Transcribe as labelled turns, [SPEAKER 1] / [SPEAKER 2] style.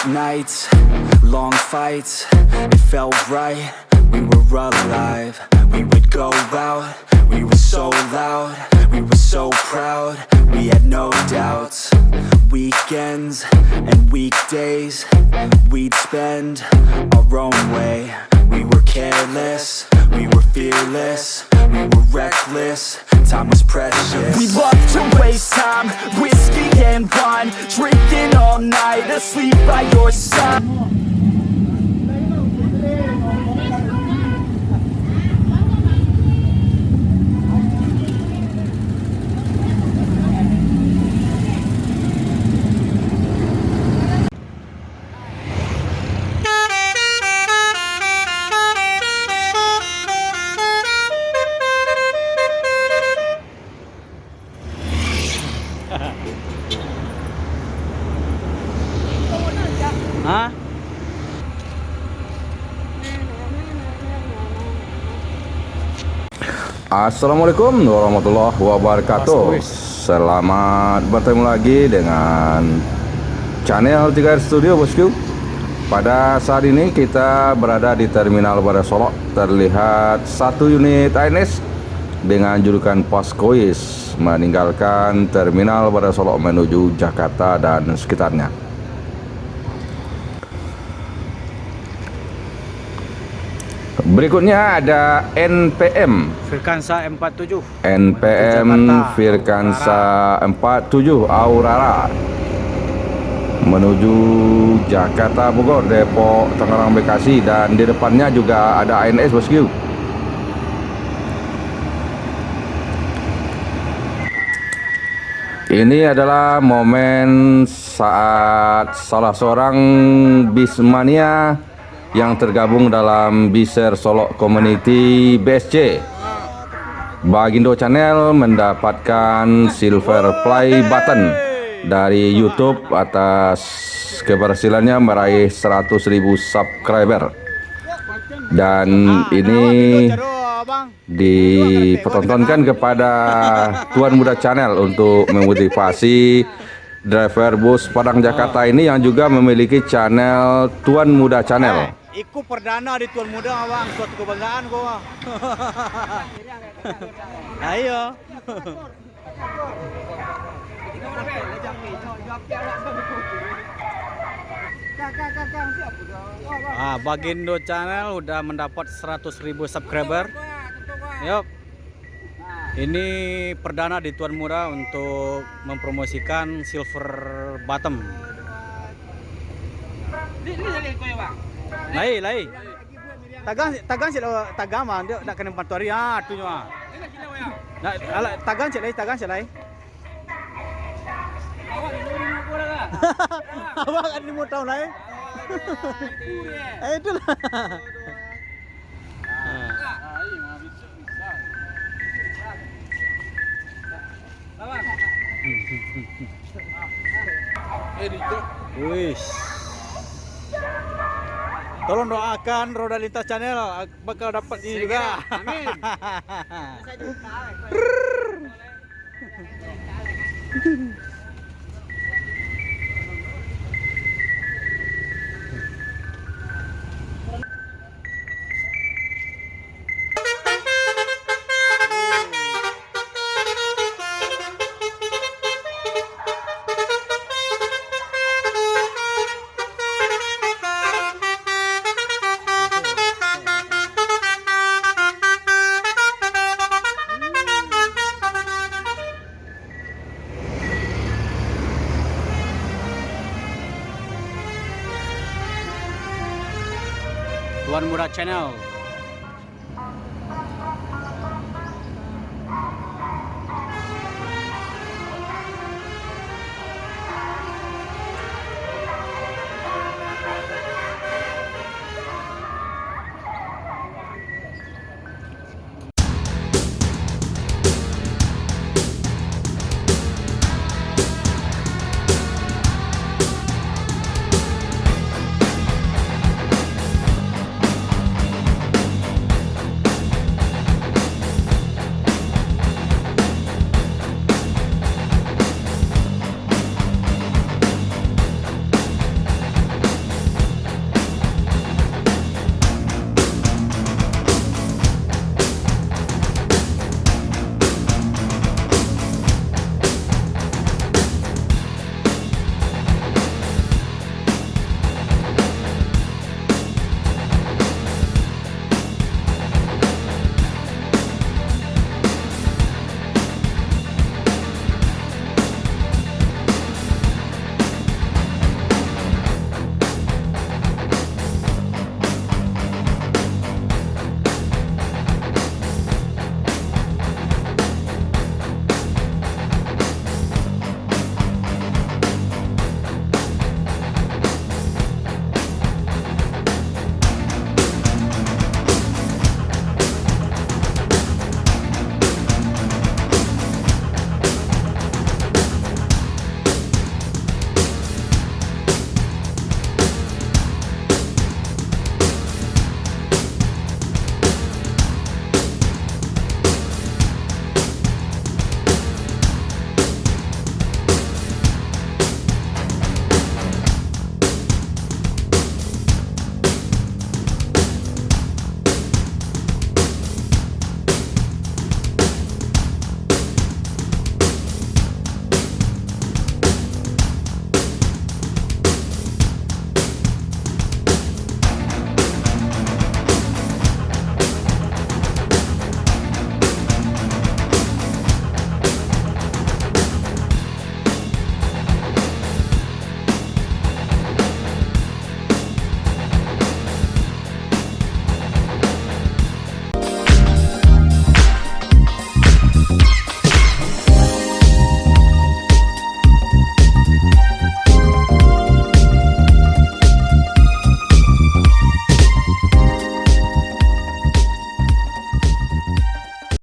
[SPEAKER 1] nights, long fights, it felt right. We were alive, we would go out. We were so loud, we were so proud. We had no doubts. Weekends and weekdays, we'd spend our own way. We were careless, we were fearless, we were reckless. Time was precious.
[SPEAKER 2] We love to waste time, whiskey and wine, drinking all night, asleep by your side.
[SPEAKER 3] Hah?
[SPEAKER 4] Assalamualaikum warahmatullahi wabarakatuh. Selamat bertemu lagi dengan channel 3R Studio bosku. Pada saat ini kita berada di Terminal Badak Solok. Terlihat satu unit ANS dengan julukan Poskois meninggalkan Terminal Badak Solok menuju Jakarta dan sekitarnya. Berikutnya ada NPM
[SPEAKER 3] Firkansa 47.
[SPEAKER 4] NPM Firkansa 47 Aurora menuju Jakarta Bogor, Depok, Tangerang, Bekasi, dan di depannya juga ada ANS bosku. Ini adalah momen saat salah seorang bismania yang tergabung dalam Biser Solok Community BSC Bagindo Channel mendapatkan silver play button dari YouTube atas keberhasilannya meraih 100.000 subscriber, dan ini dipertontonkan kepada Tuan Muda Channel untuk memotivasi driver bus Padang Jakarta ini yang juga memiliki channel Tuan Muda Channel.
[SPEAKER 3] Ikut perdana di Tuan Muda bang, suatu kebanggaan gua. Ayo. Bagindo Channel udah mendapat 100.000 subscriber. Yup. Ini perdana di Tuan Muda untuk mempromosikan silver bottom. Lai. Tagang mah dia nak kena 4 hari tu nya. Nak tagang lai. Awak kan 5 tahun lai. Itulah. Wih. Tolong doakan Roda Lintas Channel bakal dapat ini juga. Amin. Tuan Muda Channel.